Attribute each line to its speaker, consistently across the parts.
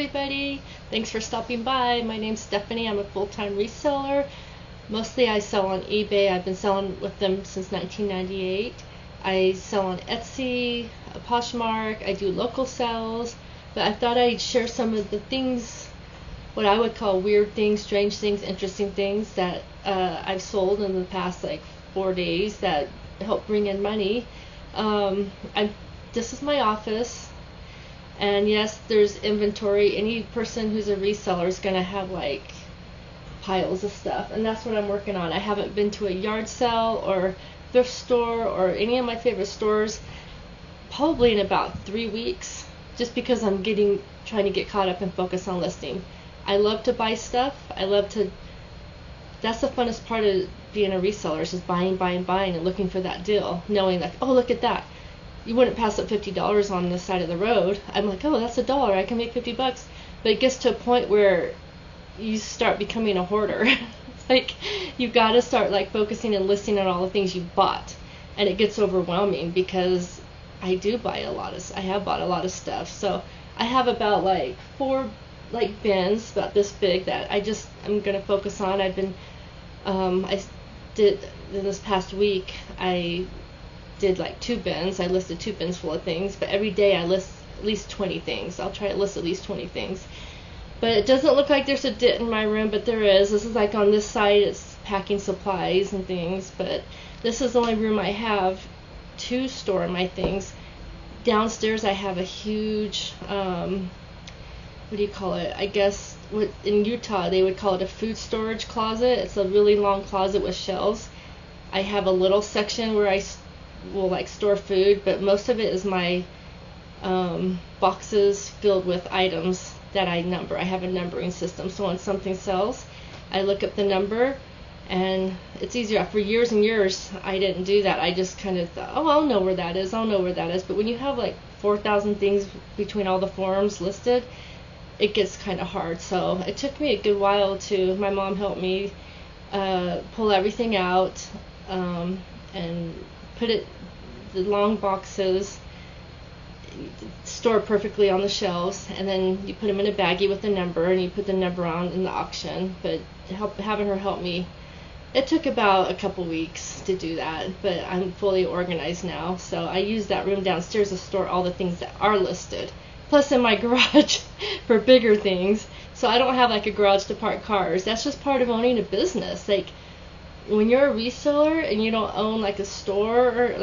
Speaker 1: everybody. Thanks for stopping by. My name's Stephanie. I'm a full-time reseller. Mostly I sell on eBay. I've been selling with them since 1998. I sell on Etsy, Poshmark. I do local sales. But I thought I'd share some of the things, what I would call weird things, strange things, interesting things that I've sold in the past 4 days that help bring in money. This is my office. And yes, there's inventory. Any person who's a reseller is going to have piles of stuff, and that's what I'm working on. I haven't been to a yard sale or thrift store or any of my favorite stores probably in about 3 weeks, just because I'm trying to get caught up and focus on listing. I love to buy stuff. That's the funnest part of being a reseller, is just buying and looking for that deal, knowing oh, look at that. You wouldn't pass up $50 on the side of the road. I'm like, oh, that's $1. I can make $50. But it gets to a point where you start becoming a hoarder. You've got to start focusing and listing on all the things you bought, and it gets overwhelming because I have bought a lot of stuff. So I have about 4 bins about this big that I'm gonna focus on. I did this past week. I did 2 bins. I listed 2 bins full of things, but every day I list at least 20 things. I'll try to list at least 20 things. But it doesn't look like there's a dent in my room, but there is. This is on this side, it's packing supplies and things, but this is the only room I have to store my things. Downstairs I have a huge, what do you call it? I guess in Utah they would call it a food storage closet. It's a really long closet with shelves. I have a little section where I will store food, but most of it is my boxes filled with items that I number. I have a numbering system, so when something sells, I look up the number, and it's easier. For years and years I didn't do that. I just kind of thought, oh, I'll know where that is. But when you have 4,000 things between all the forms listed, it gets kind of hard. So it took me a good while my mom helped me pull everything out and put the long boxes, store perfectly on the shelves, and then you put them in a baggie with the number, and you put the number on in the auction. But having her help me, it took about a couple weeks to do that, but I'm fully organized now. So I use that room downstairs to store all the things that are listed, plus in my garage for bigger things. So I don't have a garage to park cars. That's just part of owning a business. When you're a reseller and you don't own a store or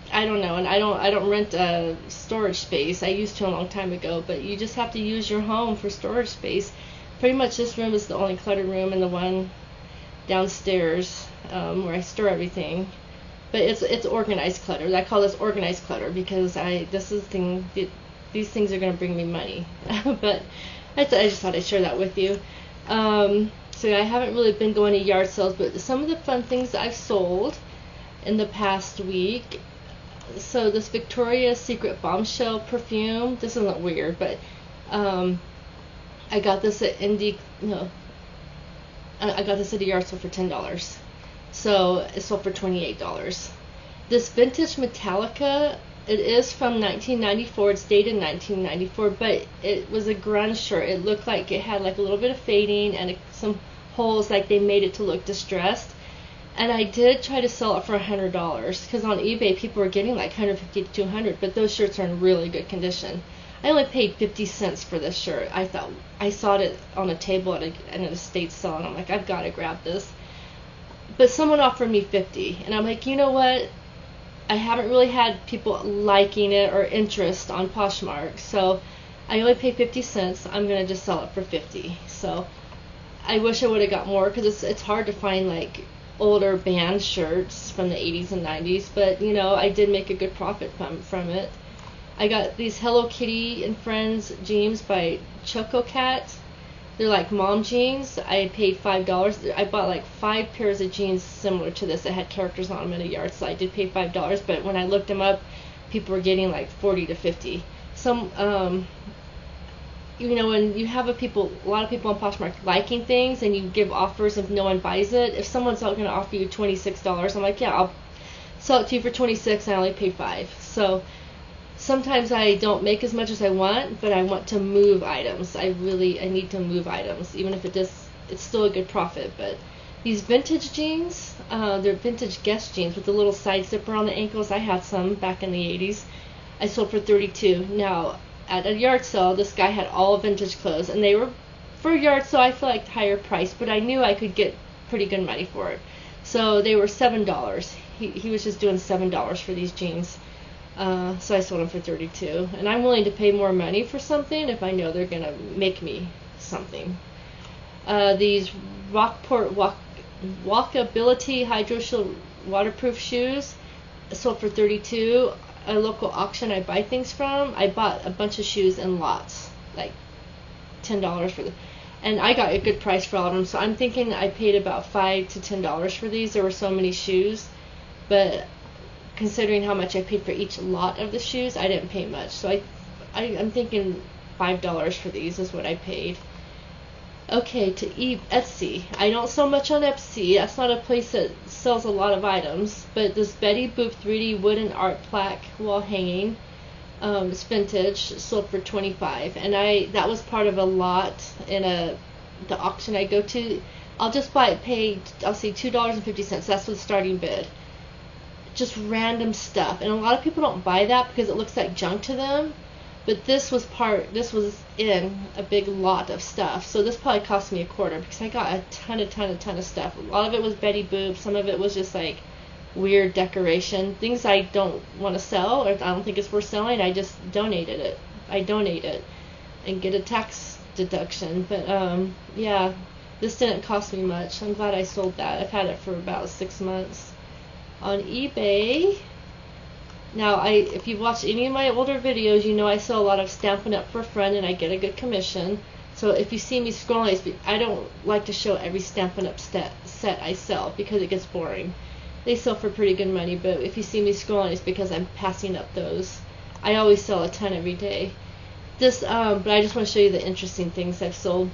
Speaker 1: I don't know, and I don't rent a storage space. I used to a long time ago, but you just have to use your home for storage space. Pretty much this room is the only cluttered room, and the one downstairs where I store everything. But it's organized clutter. I call this organized clutter because these things are going to bring me money. But I just thought I'd share that with you. So I haven't really been going to yard sales, but some of the fun things that I've sold in the past week. So this Victoria's Secret Bombshell perfume. This isn't weird, but I got this at I got this at a yard sale for $10. So it sold for $28. This vintage Metallica, it is from 1994. It's dated 1994, but it was a grunge shirt. It looked like it had a little bit of fading and some holes, they made it to look distressed. And I did try to sell it for $100 because on eBay people were getting $150 to $200, but those shirts are in really good condition. I only paid 50 cents for this shirt. I saw it on a table at an estate sale, and I'm like, I've got to grab this. But someone offered me 50, and I'm like, you know what? I haven't really had people liking it or interest on Poshmark, so I only paid 50 cents. I'm gonna just sell it for 50. So I wish I would have got more because it's hard to find older band shirts from the 80s and 90s, but I did make a good profit from it. I got these Hello Kitty and Friends jeans by Choco Cat. They're mom jeans. I paid $5. I bought 5 pairs of jeans similar to this that had characters on them in a yard sale. I did pay $5, but when I looked them up, people were getting 40 to 50. Some when you have a lot of people on Poshmark liking things, and you give offers if no one buys it. If someone's going to offer you $26, I'm like, yeah, I'll sell it to you for $26, and I only paid $5. So Sometimes I don't make as much as I want, but I want to move items. I need to move items, even if it's still a good profit. But these vintage jeans, they're vintage Guess jeans with the little side zipper on the ankles. I had some back in the 80s. I sold for $32. Now, at a yard sale, this guy had all vintage clothes, and they were, for a yard sale, I feel like higher price, but I knew I could get pretty good money for it. So they were $7. He was just doing $7 for these jeans. So I sold them for $32, and I'm willing to pay more money for something if I know they're gonna make me something. These Rockport Walkability Hydro Shield waterproof shoes sold for $32. A local auction I buy things from, I bought a bunch of shoes in lots, like $10 for them, and I got a good price for all of them. So I'm thinking I paid about $5 to $10 for these. There were so many shoes, but considering how much I paid for each lot of the shoes, I didn't pay much. So I'm thinking $5 for these is what I paid. Okay, to Etsy. I don't sell much on Etsy. That's not a place that sells a lot of items. But this Betty Boop 3D wooden art plaque wall hanging, it's vintage, sold for $25. And that was part of a lot in the auction I go to. I'll just I'll say $2.50. That's the starting bid. Just random stuff, and a lot of people don't buy that because it looks like junk to them. But this was in a big lot of stuff, so this probably cost me $0.25 because I got a ton of stuff. A lot of it was Betty Boop, some of it was just like weird decoration, things I don't want to sell or I don't think it's worth selling. I just donated it. I donate it and get a tax deduction. But yeah, this didn't cost me much. I'm glad I sold that. I've had it for about 6 months. On eBay, now if you've watched any of my older videos, you know I sell a lot of Stampin' Up! For a Friend, and I get a good commission. So if you see me scrolling, I don't like to show every Stampin' Up! Set I sell because it gets boring. They sell for pretty good money, but if you see me scrolling, it's because I'm passing up those. I always sell a ton every day. But I just want to show you the interesting things I've sold.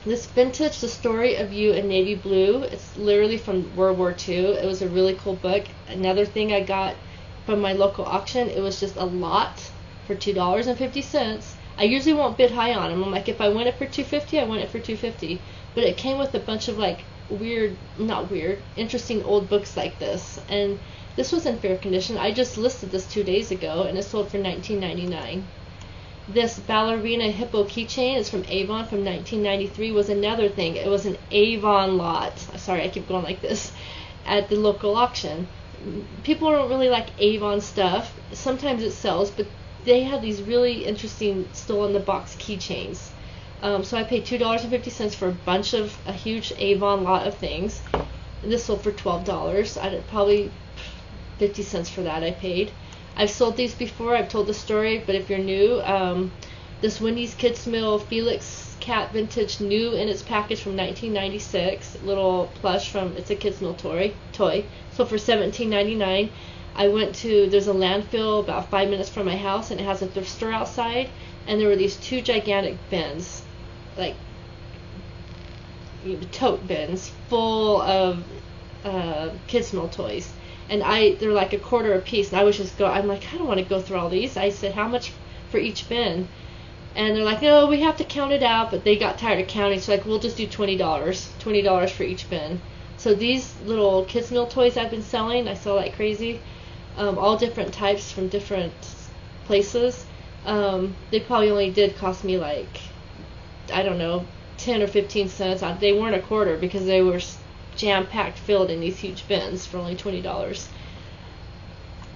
Speaker 1: This vintage, The Story of You in Navy Blue. It's literally from World War II. It was a really cool book. Another thing I got from my local auction, it was just a lot for $2.50. I usually won't bid high on them. I'm like, if I win it for $2.50, I win it for $2.50. But it came with a bunch of like interesting old books like this. And this was in fair condition. I just listed this 2 days ago, and it sold for $19.99. This ballerina hippo keychain is from Avon from 1993. Was another thing. It was an Avon lot. Sorry, I keep going like this. At the local auction. People don't really like Avon stuff. Sometimes it sells, but they had these really interesting still-in-the-box keychains. So I paid $2.50 for a huge Avon lot of things. And this sold for $12. I did probably 50 cents for that I paid. I've sold these before. I've told the story, but if you're new, this Wendy's Kids Meal Felix Cat Vintage new in its package from 1996. Little plush it's a Kids Meal toy. So for $17.99. There's a landfill about 5 minutes from my house, and it has a thrift store outside, and there were these 2 gigantic bins, like tote bins full of Kids Meal toys. And they're like $0.25 a piece, and I'm like, I don't want to go through all these. I said, how much for each bin? And they're like, no, we have to count it out, but they got tired of counting, so like, we'll just do $20 for each bin. So these little Kids Meal toys I've been selling, I sell like crazy, all different types from different places. They probably only did cost me like, I don't know, 10 or 15 cents. They weren't $0.25 because they were jam-packed filled in these huge bins for only $20.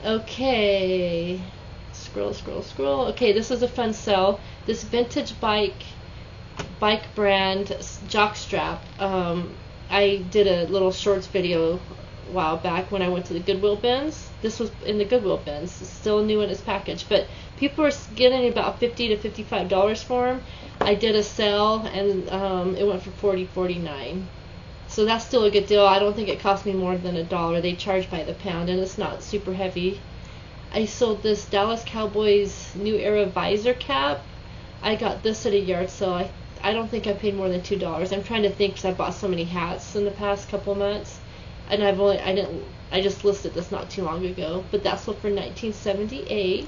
Speaker 1: Okay, scroll. Okay, this is a fun sell. This vintage bike brand jockstrap. I did a little shorts video a while back when I went to the Goodwill bins. This was in the Goodwill bins. It's still new in its package, but people are getting about $50 to $55 for them. I did a sale, and it went for $40.49. So that's still a good deal. I don't think it cost me more than $1. They charge by the pound, and it's not super heavy. I sold this Dallas Cowboys New Era visor cap. I got this at a yard sale. I don't think I paid more than $2. I'm trying to think because I bought so many hats in the past couple months, and I just listed this not too long ago. But that sold for $19.78.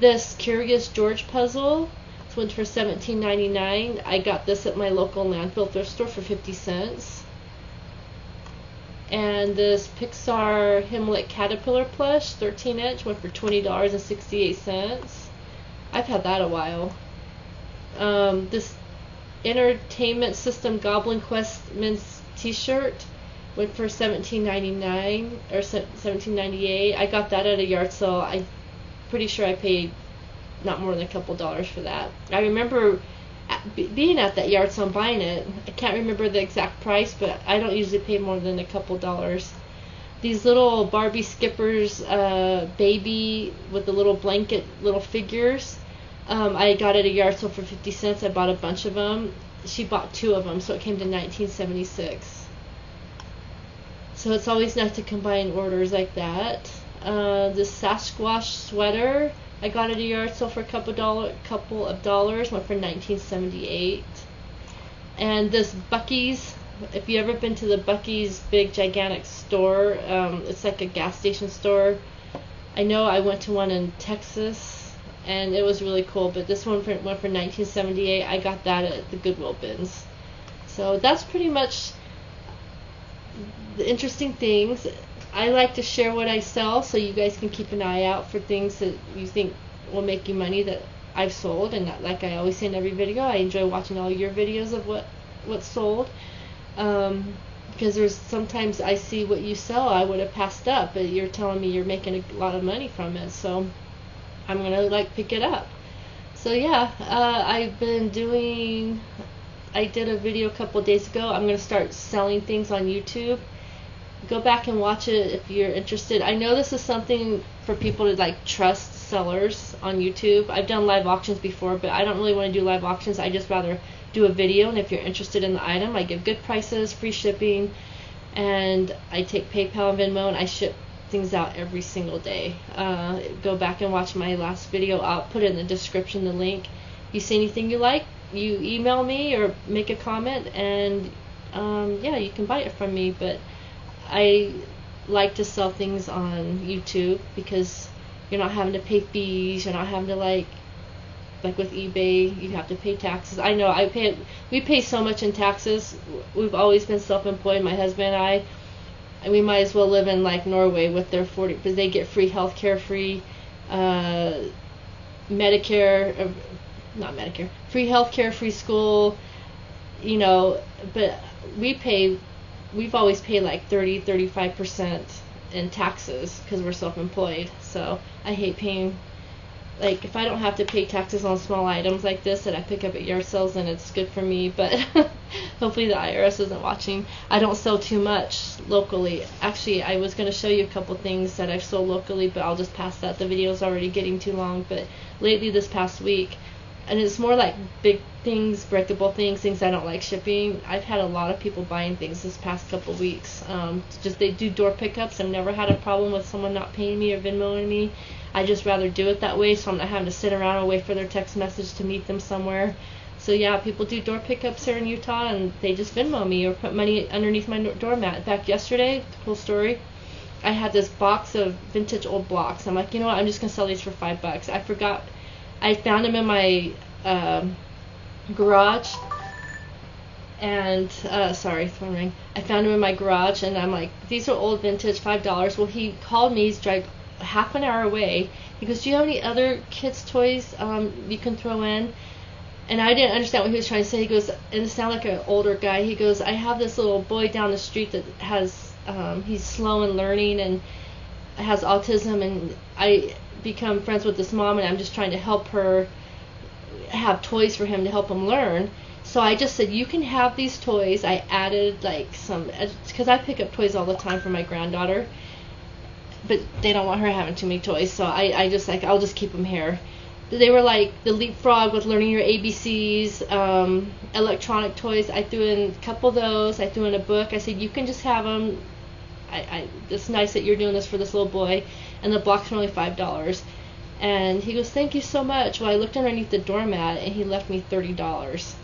Speaker 1: This Curious George puzzle. This one's for $17.99. I got this at my local landfill thrift store for 50 cents. And this Pixar Himlet Caterpillar plush, 13-inch, went for $20.68. I've had that a while. This Entertainment System Goblin Quest men's t-shirt went for $17.99 or $17.98. I got that at a yard sale. I'm pretty sure I paid not more than a couple dollars for that. I remember being at that yard sale and buying it. I can't remember the exact price, but I don't usually pay more than a couple dollars. These little Barbie Skippers baby with the little blanket little figures, I got at a yard sale for 50 cents. I bought a bunch of them. She bought 2 of them, so it came to $19.76. So it's always nice to combine orders like that. This Sasquatch sweater I got at a yard sale for a couple of dollars, went for $19.78. And this Buc-ee's, if you ever been to the Buc-ee's big gigantic store, it's like a gas station store. I know I went to one in Texas and it was really cool, but this one went for $19.78. I got that at the Goodwill bins. So that's pretty much the interesting things. I like to share what I sell, so you guys can keep an eye out for things that you think will make you money that I've sold. And like I always say in every video, I enjoy watching all your videos of what's sold, because there's sometimes I see what you sell I would have passed up, but you're telling me you're making a lot of money from it, so I'm gonna pick it up. So yeah, I've been doing. I did a video a couple of days ago. I'm gonna start selling things on YouTube. Go back and watch it if you're interested. I know this is something for people to trust sellers on YouTube. I've done live auctions before, but I don't really want to do live auctions. I just rather do a video, and if you're interested in the item, I give good prices, free shipping, and I take PayPal and Venmo, and I ship things out every single day. Go back and watch my last video. I'll put it in the description, the link. If you see anything you like, you email me or make a comment, and yeah, you can buy it from me. But I like to sell things on YouTube because you're not having to pay fees. You're not having to like with eBay, you have to pay taxes. I know we pay so much in taxes. We've always been self-employed, my husband and I, and we might as well live in Norway with their 40, because they get free healthcare, free Medicare, not Medicare, free healthcare, free school, but we've always paid 30-35% in taxes because we're self-employed. So I hate paying, if I don't have to pay taxes on small items like this that I pick up at yard sales, then it's good for me. But hopefully the IRS isn't watching. I don't sell too much locally. Actually, I was going to show you a couple things that I've sold locally, but I'll just pass that. The video's already getting too long. But lately, this past week, and it's more big things, breakable things I don't like shipping. I've had a lot of people buying things this past couple weeks. They do door pickups. I've never had a problem with someone not paying me or Venmoing me. I just rather do it that way, so I'm not having to sit around and wait for their text message to meet them somewhere. So yeah, people do door pickups here in Utah, and they just Venmo me or put money underneath my doormat. In fact, yesterday, cool story, I had this box of vintage old blocks. I'm like, you know what, I'm just going to sell these for $5. I forgot. I found them in my garage, and sorry, phone ring. I found them in my garage, and I'm like, these are old vintage, $5. Well, he called me. He's driving half an hour away. He goes, do you have any other kids' toys you can throw in? And I didn't understand what he was trying to say. He goes, and it sounded like an older guy. He goes, I have this little boy down the street that has he's slow in learning and has autism, and I become friends with this mom, and I'm just trying to help her have toys for him to help him learn. So I just said, you can have these toys. I added some, because I pick up toys all the time for my granddaughter, but they don't want her having too many toys, so I just I'll just keep them here. They were the leapfrog with learning your ABCs, electronic toys. I threw in a couple of those. I threw in a book. I said, you can just have them. It's nice that you're doing this for this little boy. And the blocks were only $5. And he goes, thank you so much. Well, I looked underneath the doormat, and he left me $30.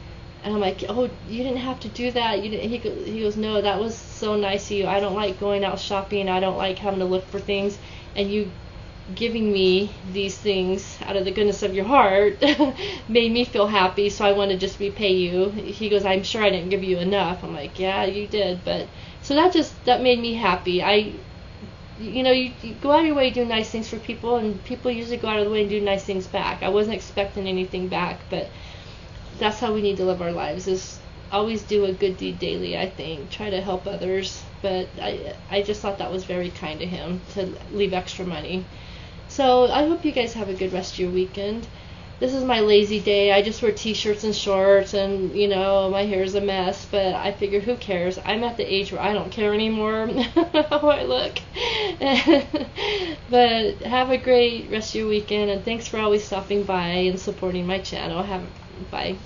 Speaker 1: And I'm like, oh, you didn't have to do that. You didn't. He goes, no, that was so nice of you. I don't like going out shopping. I don't like having to look for things. And you giving me these things out of the goodness of your heart made me feel happy, so I want to just repay you. He goes, I'm sure I didn't give you enough. I'm like, yeah, you did. But so that made me happy. You go out of your way to do nice things for people, and people usually go out of the way and do nice things back. I wasn't expecting anything back, but that's how we need to live our lives, is always do a good deed daily. I think try to help others, but I just thought that was very kind of him to leave extra money. So I hope you guys have a good rest of your weekend. This is my lazy day. I just wear t-shirts and shorts, and my hair is a mess, but I figured, who cares? I'm at the age where I don't care anymore how I look. But have a great rest of your weekend, and thanks for always stopping by and supporting my channel. Bye.